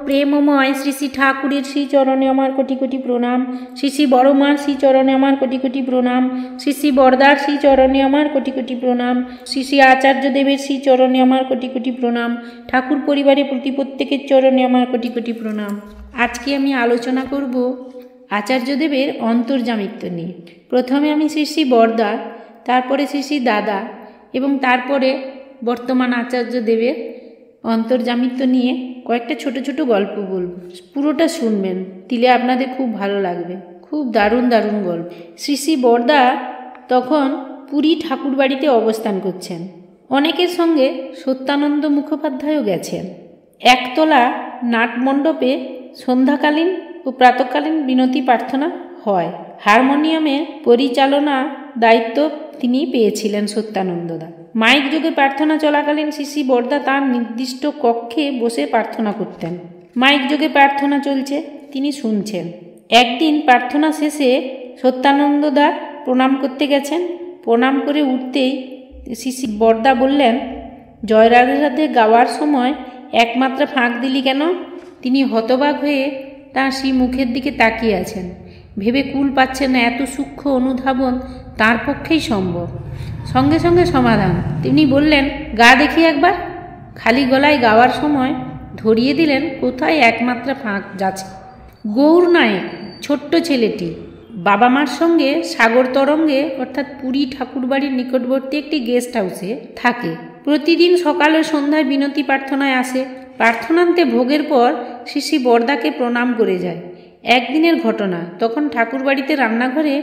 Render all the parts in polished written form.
প্রেমময় শ্রী শ্রী ঠাকুরের শ্রীচরণে আমার কোটি কোটি প্রণাম। শ্রী শ্রী বড়মার শ্রীচরণে আমার কোটি কোটি প্রণাম। শ্রী শ্রী বরদার শ্রীচরণে আমার কোটি কোটি প্রণাম। শ্রী শ্রী আচার্যদেবের শ্রীচরণে আমার কোটি কোটি প্রণাম। ঠাকুর পরিবারের প্রত্যেকের চরণে আমার কোটি কোটি প্রণাম। আজকে আমি আলোচনা করব আচার্যদেবের অন্তর্যামিত্ব নিয়ে। প্রথমে আমি শ্রী শ্রী বরদা, তারপরে শ্রী শ্রী দাদা এবং তারপরে বর্তমান আচার্যদেবের অন্তর্যামিত্ব নিয়ে কয়েকটা ছোট ছোট গল্প বলবো। পুরোটা শুনবেন, দিলে আপনাদের খুব ভালো লাগবে। খুব দারুণ দারুণ গল্প। শ্রী শ্রী বরদা তখন পুরী ঠাকুর বাড়িতে অবস্থান করছেন। অনেকের সঙ্গে সত্যানন্দ মুখোপাধ্যায়ও গেছেন। একতলা নাটমণ্ডপে সন্ধ্যাকালীন ও প্রাতকালীন বিনতি প্রার্থনা হয়। হারমোনিয়ামের পরিচালনা দায়িত্ব তিনি পেয়েছিলেন সত্যানন্দদা। মাইক যোগে প্রার্থনা চলাকালীন শ্রী শ্রী বরদা তার নির্দিষ্ট কক্ষে বসে প্রার্থনা করতেন। মাইক যোগে প্রার্থনা চলছে, তিনি শুনছেন। একদিন প্রার্থনা শেষে সত্যানন্দদা প্রণাম করতে গেছেন। প্রণাম করে উঠতেই শ্রী শ্রী বরদা বললেন, জয় রাধে রাধে গাওয়ার সময় একমাত্রা ফাঁক দিলি কেন? তিনি হতবাক হয়ে তাঁর সেই মুখের দিকে তাকিয়ে আছেন। ভেবে কুল পাচ্ছেন না, এত সূক্ষ্ম অনুধাবন তার পক্ষেই সম্ভব। সঙ্গে সঙ্গে সমাধান। তিনি বললেন, গা দেখি একবার। খালি গলায় গাওয়ার সময় ধরিয়ে দিলেন কোথায় একমাত্রা ফাঁক যাচ্ছে। গৌর নায়েক ছোট্ট ছেলেটি বাবা মার সঙ্গে সাগর তরঙ্গে অর্থাৎ পুরী ঠাকুরবাড়ির নিকটবর্তী একটি গেস্ট হাউসে থাকে। প্রতিদিন সকাল ও সন্ধ্যায় বিনতি প্রার্থনায় আসে। প্রার্থনান্তে ভোগের পর শ্রী শ্রী বরদাকে প্রণাম করে যায়। একদিনের ঘটনা, তখন ঠাকুরবাড়িতে রান্নাঘরে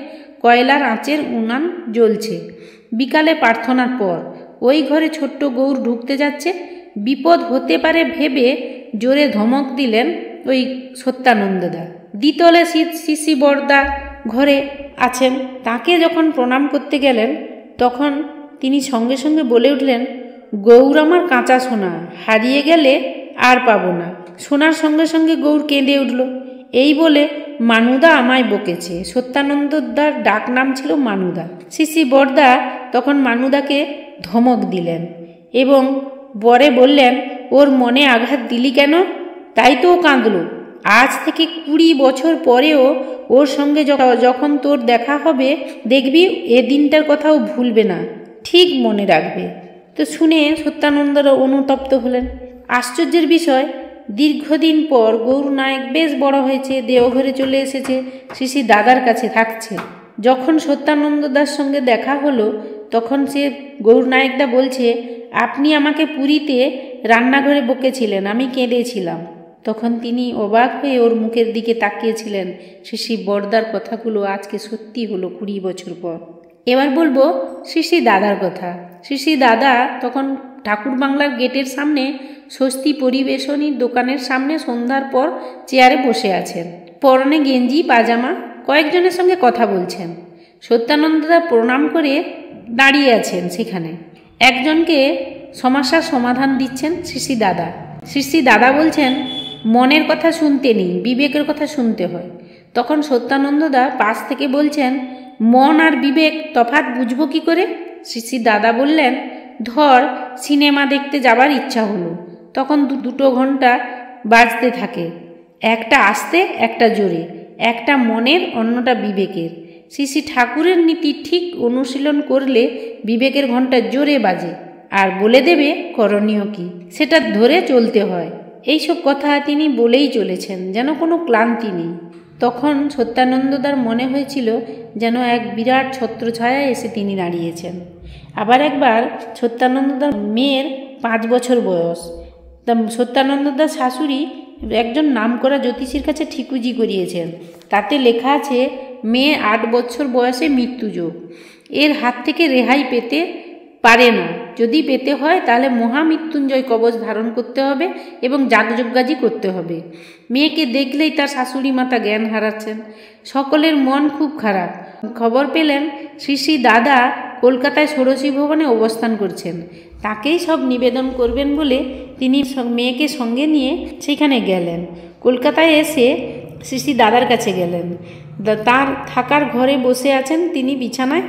কয়লার আঁচের উনান জ্বলছে। বিকালে প্রার্থনার পর ওই ঘরে ছোট্ট গৌর ঢুকতে যাচ্ছে। বিপদ হতে পারে ভেবে জোরে ধমক দিলেন ওই সত্যানন্দদা। দ্বিতলে শ্রী শ্রী বরদা ঘরে আছেন। তাকে যখন প্রণাম করতে গেলেন তখন তিনি সঙ্গে সঙ্গে বলে উঠলেন, গৌর আমার কাঁচা সোনা, হারিয়ে গেলে আর পাবো না। শোনার সঙ্গে সঙ্গে গৌর কেঁদে উঠল। এই বলে মানুদা আমায় বকেছে। সত্যানন্দদার ডাক নাম ছিল মানুদা। শ্রী শ্রী বরদা তখন মানুদাকে ধমক দিলেন এবং বরে বললেন, ওর মনে আঘাত দিলি কেন? তাই তো ও কাঁদল। আজ থেকে 20 বছর পরেও ওর সঙ্গে যখন তোর দেখা হবে দেখবি এ দিনটার কথাও ভুলবে না, ঠিক মনে রাখবে। তো শুনে সত্যানন্দরা অনুতপ্ত হলেন। আশ্চর্যের বিষয়, দীর্ঘদিন পর গৌর নায়েক বেশ বড় হয়েছে, দেওঘরে চলে এসেছে, শ্রী শ্রী দাদার কাছে থাকছে। যখন সত্যানন্দদার সঙ্গে দেখা হলো তখন সে গৌর নায়েকদা বলছে, আপনি আমাকে পুরীতে রান্নাঘরে বকেছিলেন, আমি কেঁদেছিলাম। তখন তিনি অবাক হয়ে ওর মুখের দিকে তাকিয়েছিলেন। শ্রী শ্রী বরদার কথাগুলো আজকে সত্যি হলো 20 বছর পর। এবার বলবো শ্রী শ্রী দাদার কথা। শ্রী শ্রী দাদা তখন ঠাকুর বাংলার গেটের সামনে স্বস্তি পরিবেশনীর দোকানের সামনে সন্ধ্যার পর চেয়ারে বসে আছেন। পরনে গেঞ্জি পাজামা, কয়েকজনের সঙ্গে কথা বলছেন। সত্যানন্দদা প্রণাম করে দাঁড়িয়ে আছেন সেখানে। একজনকে সমস্যার সমাধান দিচ্ছেন শ্রী শ্রী দাদা। শ্রী শ্রী দাদা বলছেন, মনের কথা শুনতে নেই, বিবেকের কথা শুনতে হয়। তখন সত্যানন্দদা পাশ থেকে বলছেন, মন আর বিবেক তফাৎ বুঝবো কি করে? শ্রী শ্রী দাদা বললেন, ধর সিনেমা দেখতে যাবার ইচ্ছা হলো, তখন দুটো ঘন্টা বাজতে থাকে, একটা আস্তে একটা জোরে, একটা মনের অন্যটা বিবেকের। শ্রী শ্রী ঠাকুরের নীতি ঠিক অনুশীলন করলে বিবেকের ঘন্টা জোরে বাজে আর বলে দেবে করণীয় কি, সেটা ধরে চলতে হয়। এইসব কথা তিনি বলেই চলেছেন, যেন কোনো ক্লান্তি নেই। তখন সত্যানন্দদার মনে হয়েছিল যেন এক বিরাট ছত্রছায়া এসে তিনি দাঁড়িয়েছেন। আবার একবার সত্যানন্দদার মেয়ের 5 বছর বয়স। তা সত্যানন্দদার শাশুড়ি একজন নামকরা জ্যোতিষীর কাছে ঠিকুজি করিয়েছেন। তাতে লেখা আছে, মেয়ে 8 বছর বয়সে মৃত্যুযোগ, এর হাত থেকে রেহাই পেতে পারে না। যদি পেতে হয় তাহলে মহামৃত্যুঞ্জয় কবচ ধারণ করতে হবে এবং যাগযজ্ঞাদি করতে হবে। মেয়েকে দেখলেই তার শাশুড়ি মাতা জ্ঞান হারাচ্ছেন। সকলের মন খুব খারাপ। খবর পেলেন শ্রী শ্রী দাদা কলকাতায় ষোড়শী ভবনে অবস্থান করছেন। তাকেই সব নিবেদন করবেন বলে তিনি মেয়েকে সঙ্গে নিয়ে সেখানে গেলেন। কলকাতায় এসে শ্রী শ্রী দাদার কাছে গেলেন। তার থাকার ঘরে বসে আছেন তিনি বিছানায়।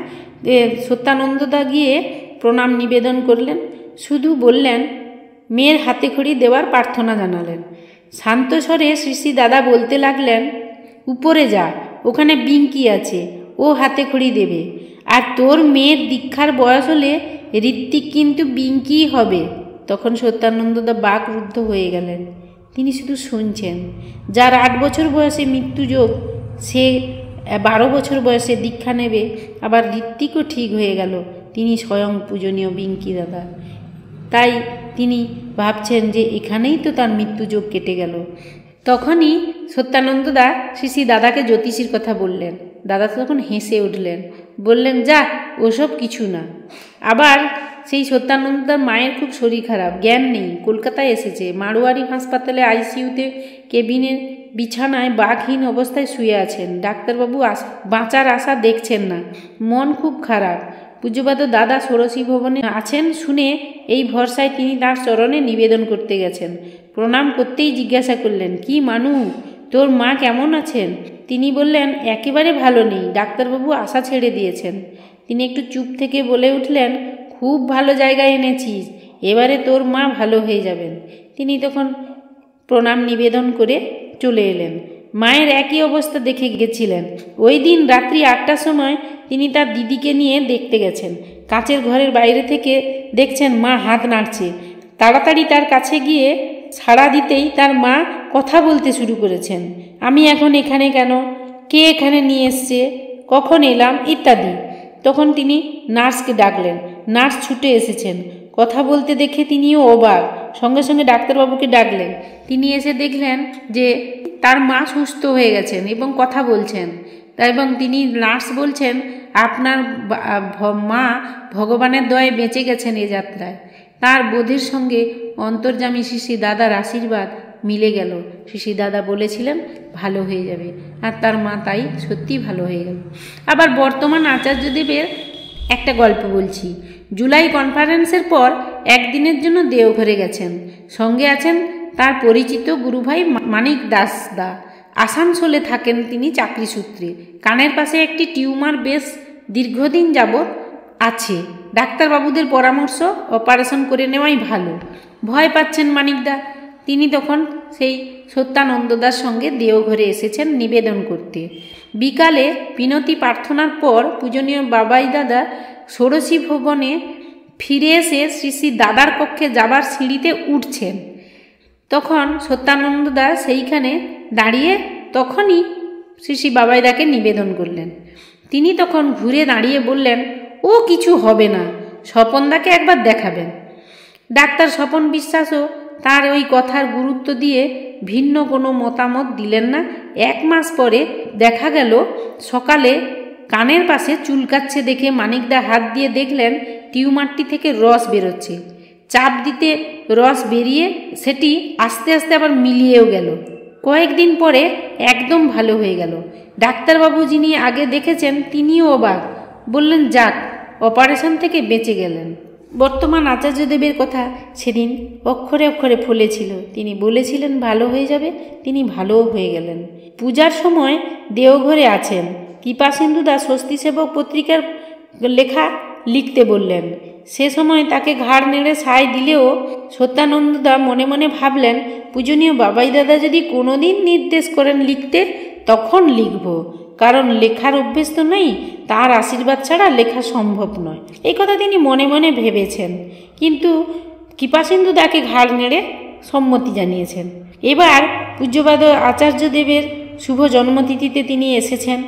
সত্যানন্দদা গিয়ে প্রণাম নিবেদন করলেন, শুধু বললেন, মেয়ের হাতে খড়ি দেওয়ার প্রার্থনা জানালেন। শান্ত স্বরে শ্রী শ্রী দাদা বলতে লাগলেন, উপরে যা, ওখানে বিঙ্কি আছে, ও হাতে খড়ি দেবে। আর তোর মেয়ের দীক্ষার বয়স হলে ঋত্বিক কিন্তু বিঙ্কিই হবে। তখন সত্যানন্দদা বাকরুদ্ধ হয়ে গেলেন। তিনি শুধু শুনছেন। যার 8 বছর বয়সে মৃত্যুযোগ, সে 12 বছর বয়সে দীক্ষা নেবে। আবার ঋত্বিকও ঠিক হয়ে গেল, তিনি স্বয়ং পূজনীয় বিঙ্কি দাদা। তাই তিনি ভাবছেন যে এখানেই তো তার মৃত্যুযোগ কেটে গেল। তখনই সত্যানন্দদা শ্রী শ্রী দাদাকে জ্যোতিষীর কথা বললেন। দাদা তখন হেসে উঠলেন, বললেন, যা, ওসব কিছু না। আবার সেই সত্যানন্দদার মায়ের খুব শরীর খারাপ, জ্ঞান নেই, কলকাতায় এসেছে। মারোয়ারি হাসপাতালে আইসিইউতে কেবিনের বিছানায় বাঘহীন অবস্থায় শুয়ে আছেন। ডাক্তারবাবু বাঁচার আশা দেখছেন না, মন খুব খারাপ। পূজ্যপাদ দাদা ষোড়শী ভবনে আছেন শুনে এই ভরসায় তিনি তার চরণে নিবেদন করতে গেছেন। প্রণাম করতেই জিজ্ঞাসা করলেন, কি মানু, তোর মা কেমন আছেন? তিনি বললেন, একেবারে ভালো নেই, ডাক্তারবাবু আশা ছেড়ে দিয়েছেন। তিনি একটু চুপ থেকে বলে উঠলেন, খুব ভালো জায়গায় এনেছিস, এবারে তোর মা ভালো হয়ে যাবেন। তিনি তখন প্রণাম নিবেদন করে চলে এলেন। মায়ের একই অবস্থা দেখে গেছিলেন। ওই দিন রাত্রি 8টার সময় তিনি তার দিদিকে নিয়ে দেখতে গেছেন। কাঁচের ঘরের বাইরে থেকে দেখছেন মা হাত নাড়ছে। তাড়াতাড়ি তার কাছে গিয়ে সাড়া দিতেই তার মা কথা বলতে শুরু করেছেন। আমি এখন এখানে কেন, কে এখানে নিয়ে এসছে, কখন এলাম, ইত্যাদি। তখন তিনি নার্সকে ডাকলেন। নার্স ছুটে এসেছেন। কথা বলতে দেখে তিনিও অবাক। সঙ্গে সঙ্গে ডাক্তারবাবুকে ডাকলেন। তিনি এসে দেখলেন যে তার মা সুস্থ হয়ে গেছেন এবং কথা বলছেন। এবং তিনি নার্স বলছেন, আপনার মা ভগবানের দয়ায় বেঁচে গেছেন এ যাত্রায়। তার বোধের সঙ্গে অন্তর্যামী শ্রী শ্রী দাদার আশীর্বাদ মিলে গেল। শ্রী শ্রী দাদা বলেছিলেন ভালো হয়ে যাবে, আর তার মা তাই সত্যি ভালো হয়ে গেল। আবার বর্তমান আচার্যদেবের একটা গল্প বলছি। জুলাই কনফারেন্সের পর একদিনের জন্য দেওঘরে গেছেন। সঙ্গে আছেন তার পরিচিত গুরুভাই মানিক দাস দা। আসানসোলে থাকেন তিনি চাকরি সূত্রে। কানের পাশে একটি টিউমার বেশ দীর্ঘদিন যাবৎ আছে। ডাক্তারবাবুদের পরামর্শ অপারেশন করে নেওয়াই ভালো। ভয় পাচ্ছেন মানিকদা। তিনি তখন সেই সত্যানন্দদার সঙ্গে দেওঘরে এসেছেন নিবেদন করতে। বিকালে বিনতি প্রার্থনার পর পূজনীয় বাবাই দাদা ষোড়শী ভবনে ফিরে এসে শ্রী শ্রী দাদার কক্ষে যাবার সিঁড়িতে উঠছেন। তখন সত্যানন্দদা সেইখানে দাঁড়িয়ে তখনই শ্রী শ্রী বাবাইদাকে নিবেদন করলেন। তিনি তখন ঘুরে দাঁড়িয়ে বললেন, ও কিছু হবে না, স্বপনদাকে একবার দেখাবেন। ডাক্তার স্বপন বিশ্বাসও তার ওই কথার গুরুত্ব দিয়ে ভিন্ন কোনো মতামত দিলেন না। 1 মাস পরে দেখা গেল সকালে কানের পাশে চুলকাচ্ছে দেখে মানিকদা হাত দিয়ে দেখলেন টিউমারটি থেকে রস বেরোচ্ছে। চাপ দিতে রস বেরিয়ে সেটি আস্তে আস্তে আবার মিলিয়েও গেল। কয়েকদিন পরে একদম ভালো হয়ে গেল। ডাক্তারবাবু যিনি আগে দেখেছেন তিনিও অবাক, বললেন, যাক, অপারেশন থেকে বেঁচে গেলেন। বর্তমান আচার্যদেবের কথা সেদিন অক্ষরে অক্ষরে ফলেছিল। তিনি বলেছিলেন ভালো হয়ে যাবে, তিনি ভালোও হয়ে গেলেন। পূজার সময় দেওঘরে আছেন। কৃপাসিন্ধুদা স্বস্তি সেবক পত্রিকার লেখা লিখতে বললেন। সে সময় তাকে ঘাড় নেড়ে সায় দিলেও সত্যানন্দদা মনে মনে ভাবলেন, পূজনীয় বাবাই দাদা যদি কোনোদিন নির্দেশ করেন লিখতে, তখন লিখব, কারণ লেখার অভ্যেস তো নেই, তার আশীর্বাদ ছাড়া লেখা সম্ভব নয়। এই কথা তিনি মনে মনে ভেবেছেন, কিন্তু কৃপাসিন্ধুদাকে ঘাড় নেড়ে সম্মতি জানিয়েছেন। এবার পূজ্যপাদ আচার্যদেবের শুভ জন্মতিথিতে তিনি এসেছেন।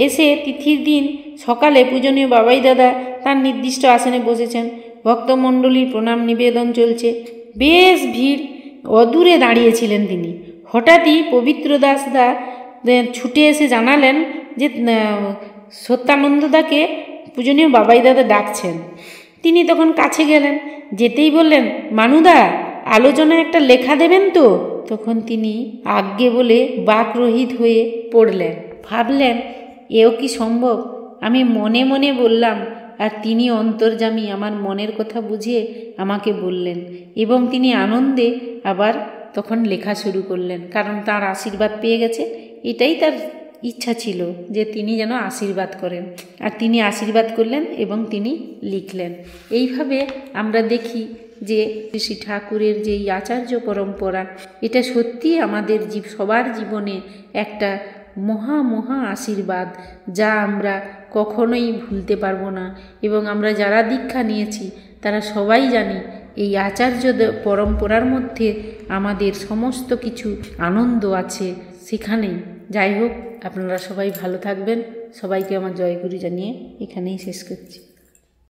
এসে তিথির দিন সকালে পূজনীয় বাবাই দাদা তার নির্দিষ্ট আসনে বসেছেন। ভক্তমণ্ডলীর প্রণাম নিবেদন চলছে। বেশ ভিড়। অদূরে দাঁড়িয়েছিলেন তিনি। হঠাৎই পবিত্র দাসদা ছুটে এসে জানালেন যে সত্যানন্দদাকে পূজনীয় বাবাই দাদা ডাকছেন। তিনি তখন কাছে গেলেন, যেতেই বললেন, মানুদা, আলোচনায় একটা লেখা দেবেন তো? তখন তিনি আজ্ঞে বলে বাকরহিত হয়ে পড়লেন। ভাবলেন, এও কি সম্ভব? আমি মনে মনে বললাম, আর তিনি অন্তর্যামী আমার মনের কথা বুঝিয়ে আমাকে বললেন, এবং তিনি আনন্দে আবার তখন লেখা শুরু করলেন, কারণ তার আশীর্বাদ পেয়ে গেছে। এটাই তার ইচ্ছা ছিল যে তিনি যেন আশীর্বাদ করেন, আর তিনি আশীর্বাদ করলেন এবং তিনি লিখলেন। এইভাবে আমরা দেখি যে শ্রী ঠাকুরের যে এই আচার্য পরম্পরা, এটা সত্যিই আমাদের সবার জীবনে একটা মহা আশীর্বাদ, যা আমরা কখনোই ভুলতে পারবো না। এবং আমরা যারা দীক্ষা নিয়েছি তারা সবাই জানি এই আচার্য পরম্পরার মধ্যে আমাদের সমস্ত কিছু আনন্দ আছে সেখানেই। যাই হোক, আপনারা সবাই ভালো থাকবেন। সবাইকে আমার জয়গুরু জানিয়ে এখানেই শেষ করছি।